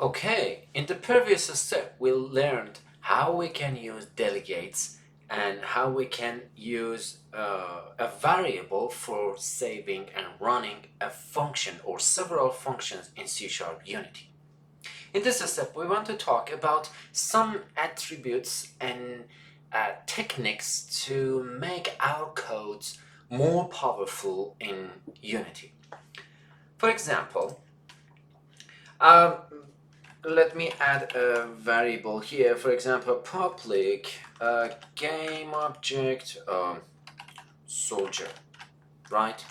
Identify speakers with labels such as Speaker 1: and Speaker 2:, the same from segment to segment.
Speaker 1: Okay, in the previous step, we learned how we can use delegates and how we can use a variable for saving and running a function or several functions in C Sharp Unity. In this step, we want to talk about some attributes and techniques to make our codes more powerful in Unity. For example, um, let me add a variable here. For example, public game object soldier, right?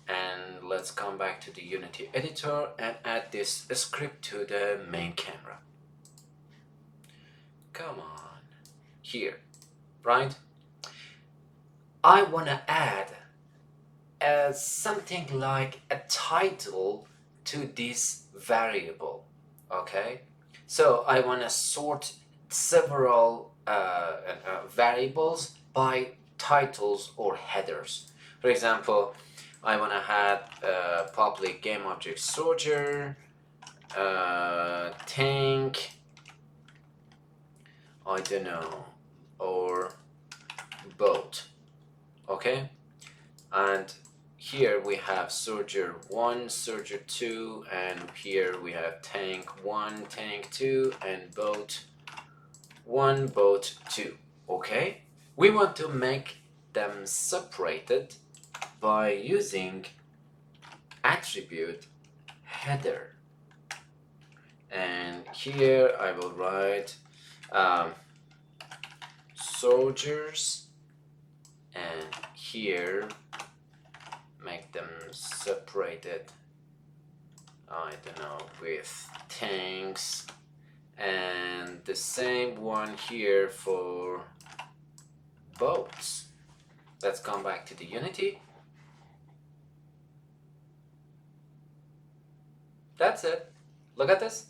Speaker 1: And let's come back to the Unity editor and add this script to the main camera. Come on, here, right? I want to add something like a title to this variable, okay? So I want to sort several variables by titles or headers. For example, I want to add public game object soldier, tank, I don't know, or boat, okay? And here we have soldier 1, soldier 2, and here we have tank 1, tank 2, and boat 1, boat 2. Okay? We want to make them separated by using attribute header. And here I will write soldiers, and here make them separated, I don't know, with tanks, and the same one here for boats. Let's come back to the Unity. That's it. Look at this.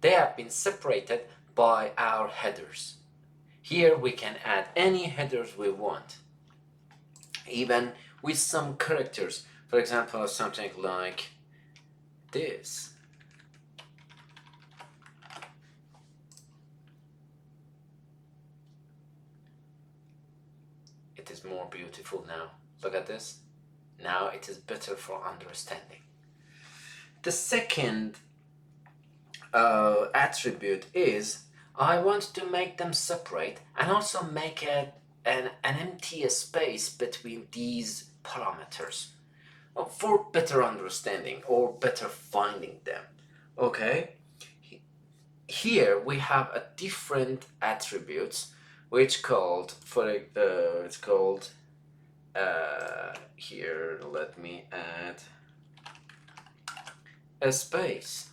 Speaker 1: They have been separated by our headers. Here we can add any headers we want, even with some characters. For example, something like this. It is more beautiful now. Look at this. Now it is better for understanding. The second attribute is I want to make them separate and also make an empty space between these parameters for better understanding or better finding them. Okay? Here we have a different attributes which called for it's called here let me add a space,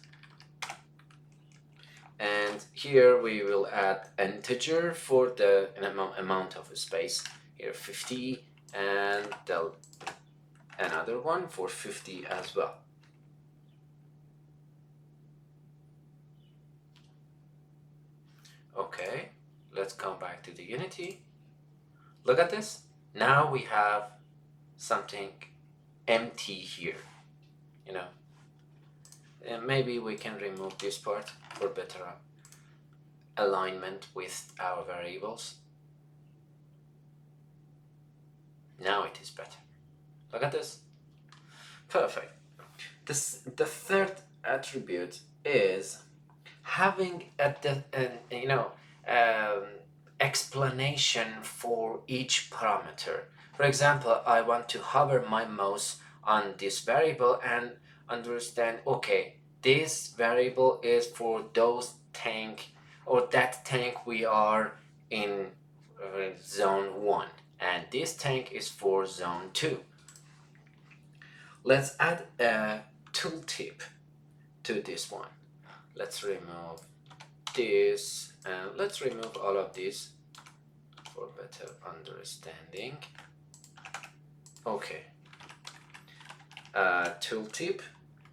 Speaker 1: and here we will add integer for the amount of space, here 50, and another one for 50 as well. Okay, let's come back to the Unity. Look at this. Now we have something empty here, you know. And maybe we can remove this part for better alignment with our variables. Now it is better. Look at this. Perfect. The third attribute is having explanation for each parameter. For example, I want to hover my mouse on this variable and understand, okay, this variable is for those tank or that tank we are in zone 1, and this tank is for zone 2. Let's add a tooltip to this one. Let's remove this and let's remove all of this for better understanding. Okay, tooltip,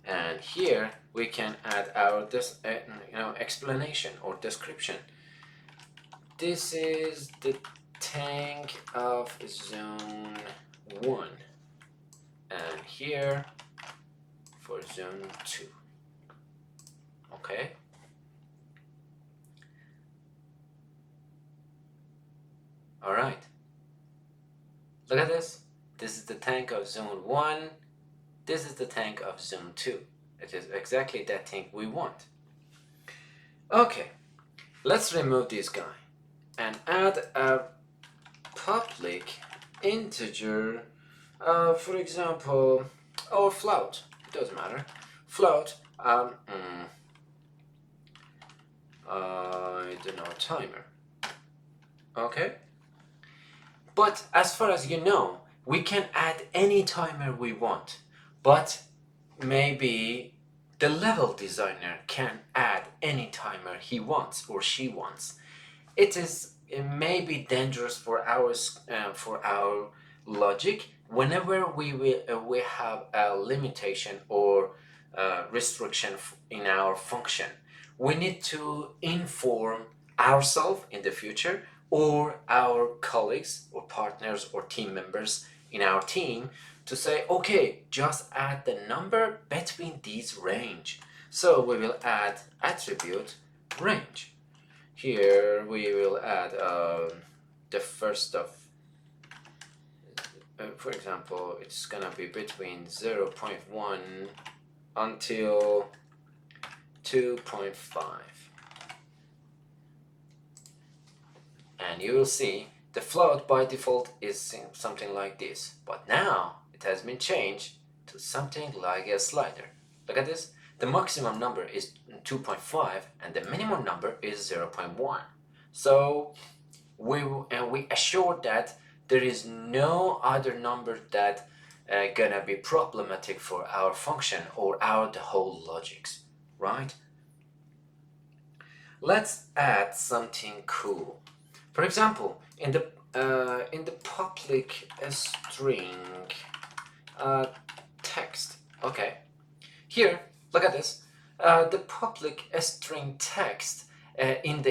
Speaker 1: and here we can add our explanation or description. This is the tank of zone 1, and here for zone 2. Okay, All right. Look at this. This is the tank of zone 1. This is the tank of zone 2. It is exactly that thing we want. Okay, let's remove this guy and add a public integer, for example, or float. It doesn't matter. Float. I don't know, timer. Okay. But as far as you know, we can add any timer we want. But maybe the level designer can add any timer he wants or she wants. It may be dangerous for our logic whenever we have a limitation or restriction in our function. We need to inform ourselves in the future or our colleagues or partners or team members in our team to say, okay, just add the number between these range. So we will add attribute range. Here we will add the first of, for example, it's gonna be between 0.1 until 2.5. And you will see the float by default is something like this, but now it has been changed to something like a slider. Look at this. The maximum number is 2.5 and the minimum number is 0.1. So we assure that there is no other number that gonna be problematic for our function or our the whole logics, right? Let's add something cool. For example, in the public string text. Okay, here look at this. The public string text on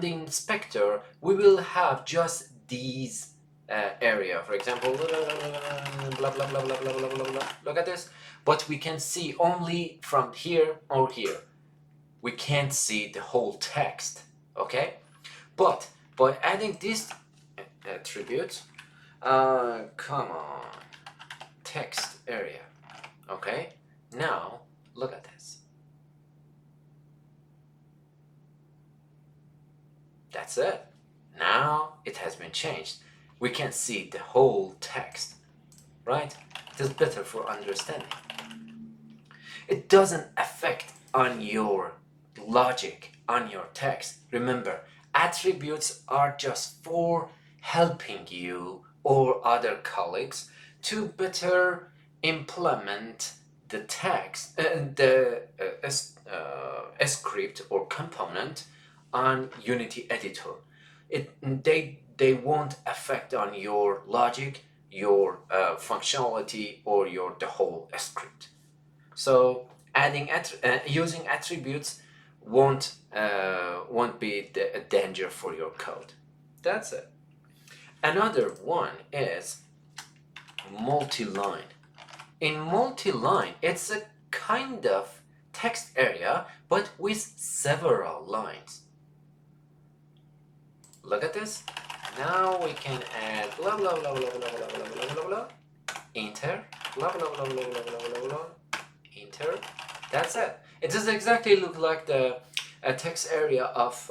Speaker 1: the inspector, we will have just these area. For example, blah blah blah blah blah blah blah blah. Look at this. But we can see only from here or here. We can't see the whole text. Okay, but by adding this attribute, come on, text area. Okay, now look at this. That's it. Now it has been changed. We can see the whole text, right? It is better for understanding. It doesn't affect on your logic, on your text. Remember, attributes are just for helping you or other colleagues to better implement the text, the script or component on Unity editor. They won't affect on your logic, your functionality, or the whole script. So adding using attributes won't be a danger for your code. That's it. Another one is multi-line. In multi-line, it's a kind of text area, but with several lines. Look at this. Now we can add blah blah blah blah blah blah blah blah blah blah. Enter. Blah blah blah blah blah blah blah blah. Enter. That's it. It does exactly look like the text area of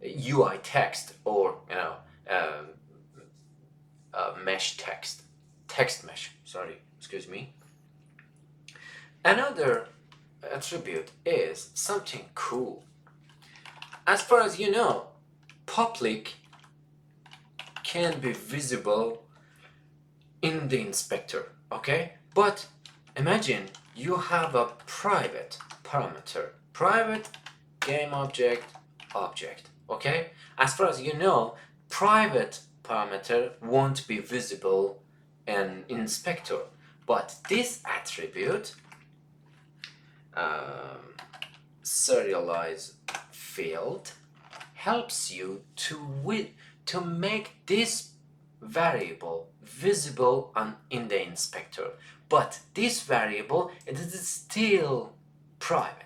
Speaker 1: UI text or mesh text mesh. Sorry, excuse me. Another attribute is something cool. As far as you know, public can be visible in the inspector, okay? But imagine you have a private parameter, private game object, okay? As far as you know, private parameter won't be visible in inspector, but this attribute, serialize field, helps you to make this variable visible in the inspector, but this variable, it is still private.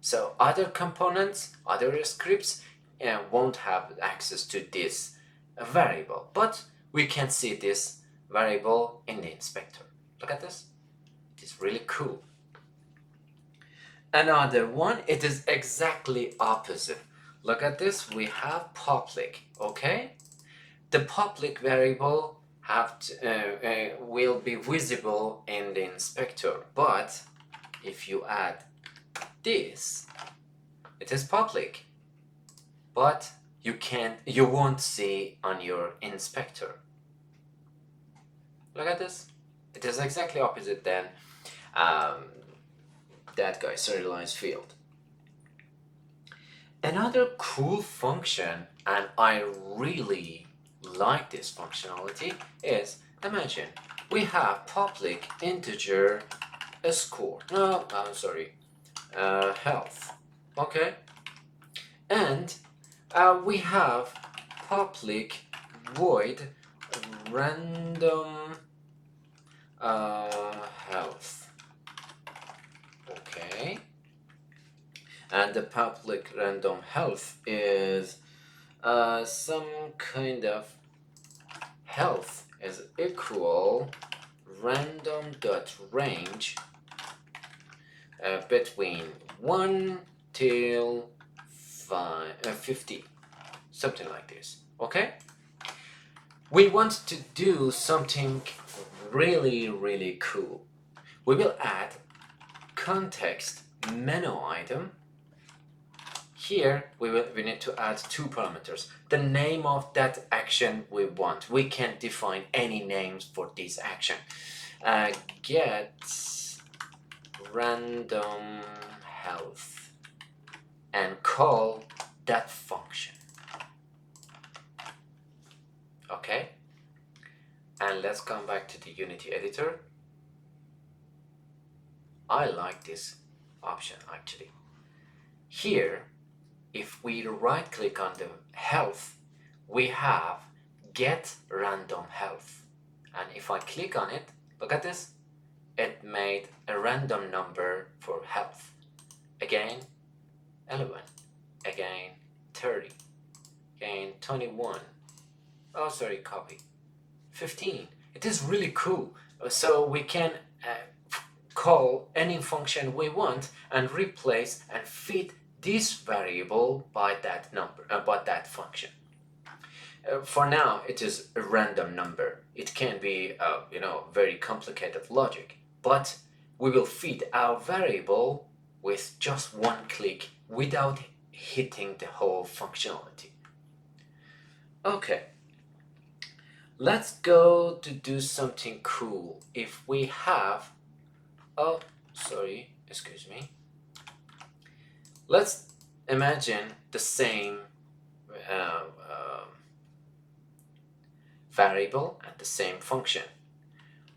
Speaker 1: So other components, other scripts won't have access to this variable, but we can see this variable in the inspector. Look at this. It is really cool. Another one, it is exactly opposite. Look at this. We have public. Okay, the public variable will be visible in the inspector, but if you add this, it is public, but you won't see on your inspector. Look at this. It is exactly opposite than that guy serialized field. Another cool function, and I really like this functionality, is imagine we have public integer score. No, I'm sorry, health. Okay, and we have public void random health. Okay, and the public random health is some kind of health is equal random dot range between 1 till 50, something like this. Okay, we want to do something really cool. We will add context menu item. Here we need to add two parameters. The name of that action we want. We can define any names for this action. Get random health and call that function. Okay, and let's come back to the Unity editor. I like this option actually. Here, if we right click on the health, we have get random health, and if I click on it, look at this, it made a random number for health. Again 11, again 30, again 21, oh sorry, copy 15. It is really cool. So we can call any function we want and replace and feed this variable by that number, by that function. For now, it is a random number. It can be, very complicated logic, but we will feed our variable with just one click without hitting the whole functionality. Okay, let's go to do something cool. If we have, oh, sorry, excuse me. Let's imagine the same variable and the same function.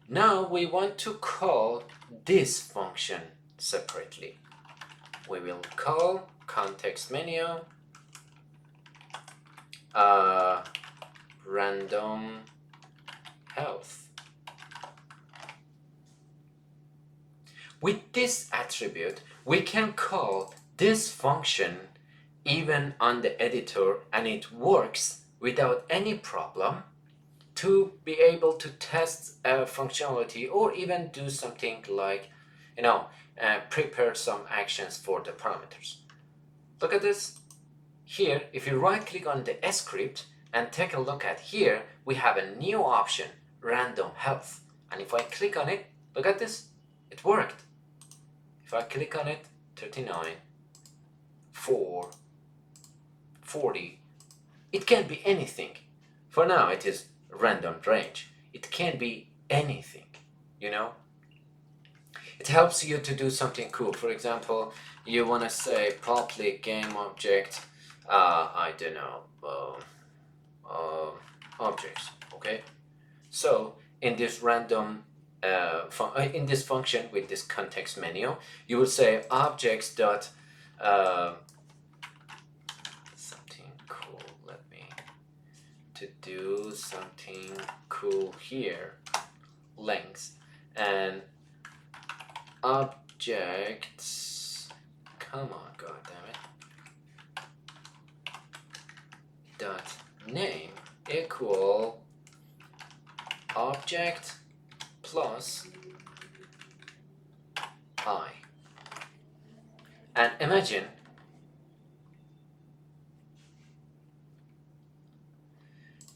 Speaker 1: Now we want to call this function separately. We will call context menu random health. With this attribute, we can call this function even on the editor, and it works without any problem to be able to test functionality or even do something like, prepare some actions for the parameters. Look at this. Here, if you right click on the script and take a look at here, we have a new option, random health. And if I click on it, look at this, it worked. If I click on it, 39, 4, 40, it can be anything. For now, it is random range. It can be anything, It helps you to do something cool. For example, you want to say public game object, I don't know, objects, okay? So in this random, in this function with this context menu, you will say objects dot something cool. Let me to do something cool here. Length and objects. Come on, god damn it. dot name equal object plus I. And imagine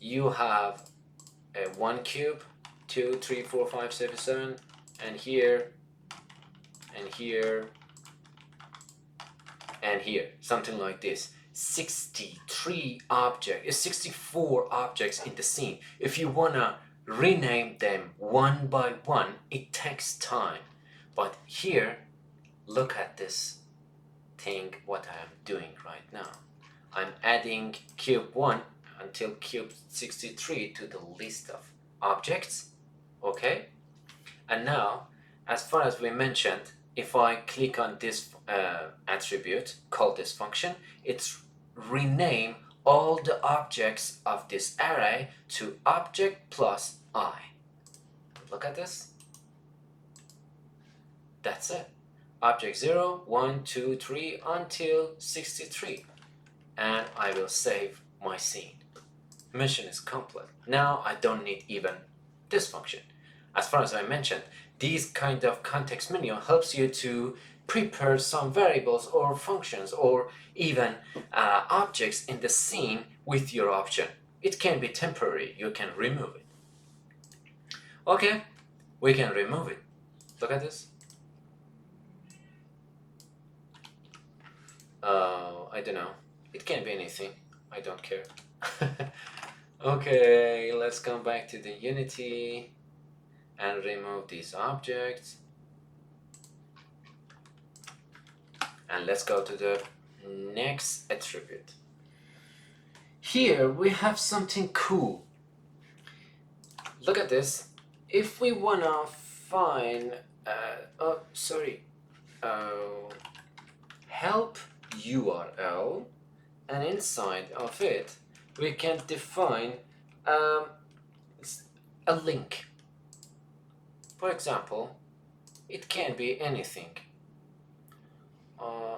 Speaker 1: you have a 1 cube, 2, 3, 4, 5, 6, 7, and here, and here, and here, something like this. 64 objects in the scene. If you wanna rename them one by one, it takes time. But here, look at this thing, what I am doing right now. I'm adding cube 1 until cube 63 to the list of objects, okay? And now, as far as we mentioned, if I click on this attribute, call this function, it's rename all the objects of this array to object plus I. Look at this. That's it. Object 0, 1, 2, 3 until 63. And I will save my scene. Mission is complete. Now I don't need even this function. As far as I mentioned, these kind of context menu helps you to prepare some variables or functions or even objects in the scene with your option. It can be temporary, you can remove it. Okay, we can remove it. Look at this. I don't know. It can be anything. I don't care. Okay, let's come back to the Unity and remove these objects. And let's go to the next attribute. Here we have something cool. Look at this. If we wanna find, help URL, and inside of it we can define a link. For example, it can be anything.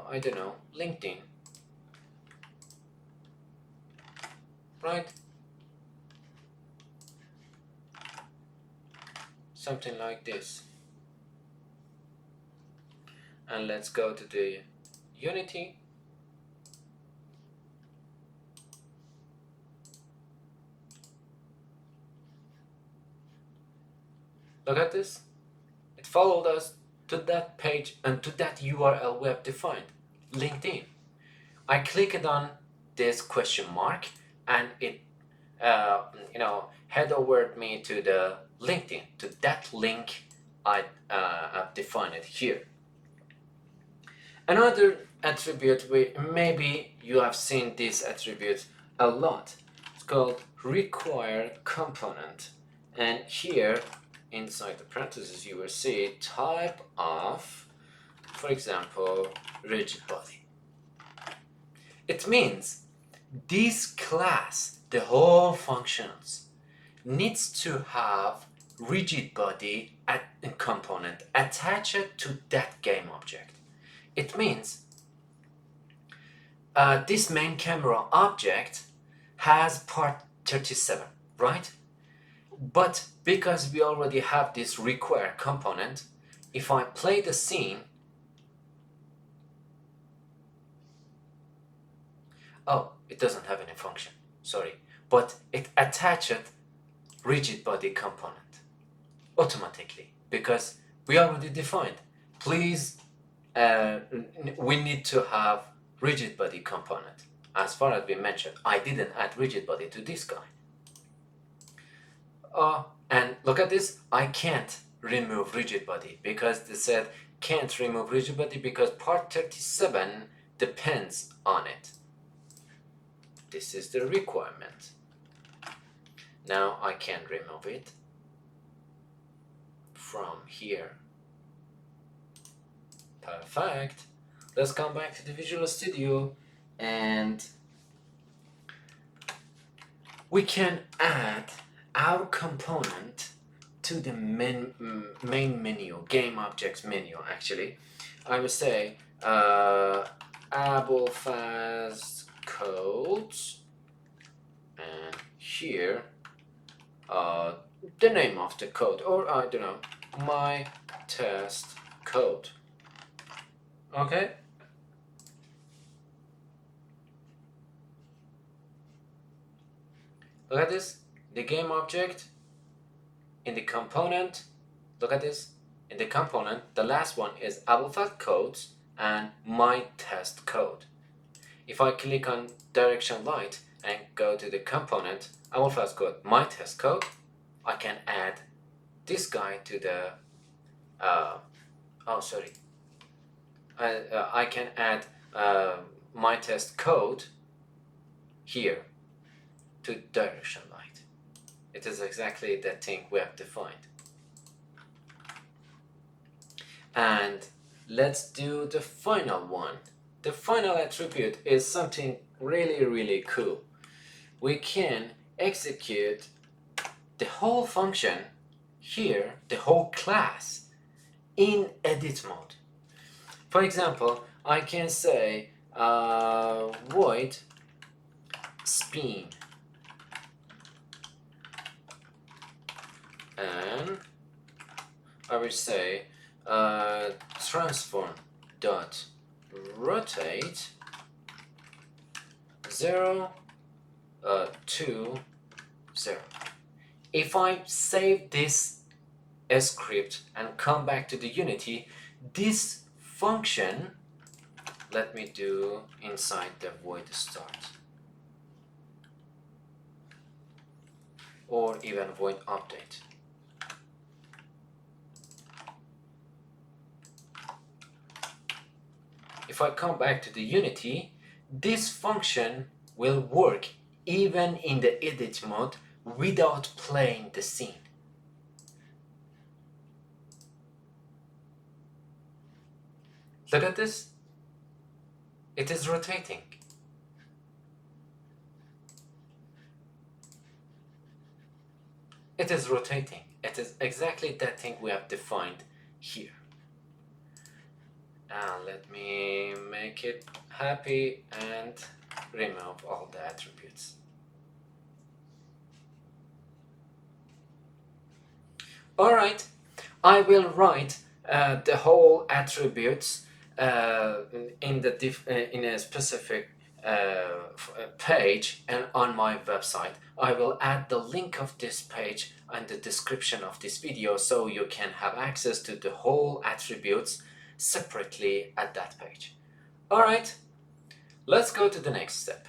Speaker 1: I don't know, LinkedIn, right? Something like this. And let's go to the Unity. Look at this. It followed us to that page and to that URL we have defined, LinkedIn. I clicked on this question mark and it head over me to the LinkedIn, to that link I've defined it here. Another attribute, maybe you have seen this attribute a lot. It's called required component. And here inside the parentheses you will see type of, for example, rigid body. It means this class, the whole functions, needs to have rigid body component attached to that game object. It means this main camera object has part 37, right? But because we already have this required component, if I play the scene, oh, it doesn't have any function, sorry, but it attached rigid body component automatically because we already defined. Please, we need to have rigid body component. As far as we mentioned, I didn't add rigid body to this guy. And look at this, I can't remove rigid body because they said can't remove rigid body because part 37 depends on it. This is the requirement. Now I can remove it from here. Perfect. Let's come back to the Visual Studio and we can add our component to the main menu, game objects menu actually. I would say Abulfaz codes and here the name of the code, or I don't know, my test code. Okay. Look at this, the game object in the component. Look at this, in the component, the last one is AbelFast codes and my test code. If I click on direction light and go to the component AbelFast code, my test code, I can add this guy to the I can add my test code here to direction light. It is exactly that thing we have defined. And let's do the final one. The final attribute is something really cool. We can execute the whole function here, the whole class, in edit mode. For example, I can say void spin, and I will say transform dot rotate 0 to 0. If I save this script and come back to the Unity, this function, let me do inside the void start or even void update. If I come back to the Unity, this function will work even in the edit mode without playing the scene. Look at this. It is rotating. It is rotating. It is exactly that thing we have defined here. And let me make it happy and remove all the attributes. Alright, I will write the whole attributes in a specific page and on my website. I will add the link of this page in the description of this video so you can have access to the whole attributes separately at that page. Alright, let's go to the next step.